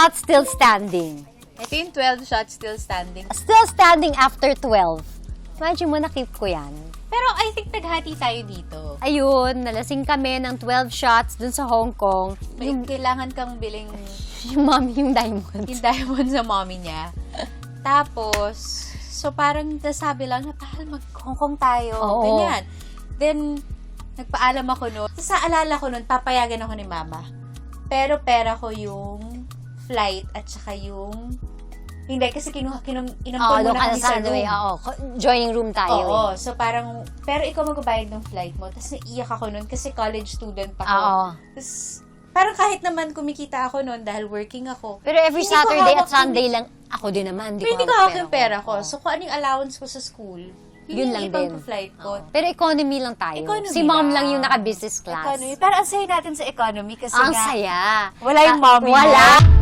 shots still standing. Ito yung 12 shots still standing. Still standing after 12. Imagine mo, na-keep ko yan. Pero I think naghati tayo dito. Ayun, nalasing kami ng 12 shots dun sa Hong Kong. Yung kailangan kang biling Yung mommy, yung diamond. yung diamond sa mommy niya. Tapos, so parang nasabi lang na pahal mag-Hong Kong tayo. Oo. Ganyan. Then, nagpaalam ako noon. Sa alala ko noon, papayagan ako ni mama. Pero pera ko yung flight at saka yung... Hindi, kasi inampon muna kami sa room. Oo, joining room tayo. Oo. So parang, pero ikaw magbabayad ng flight mo. Tapos naiyak ako noon kasi college student pa ako. Oo. Tapos, parang kahit naman kumikita ako noon dahil working ako. Pero every Hindi ko Saturday hawak at Sunday lang, ako din naman. Pero hindi ko hawak yung pera ko. So kung ano yung allowance ko sa school, Yun lang din. flight ko. Pero economy lang tayo. Economy Si mom lang. lang yung naka-business class. Economy. Pero ang saya natin sa economy kasi Ang nga, saya. wala yung mommy mo. Wala.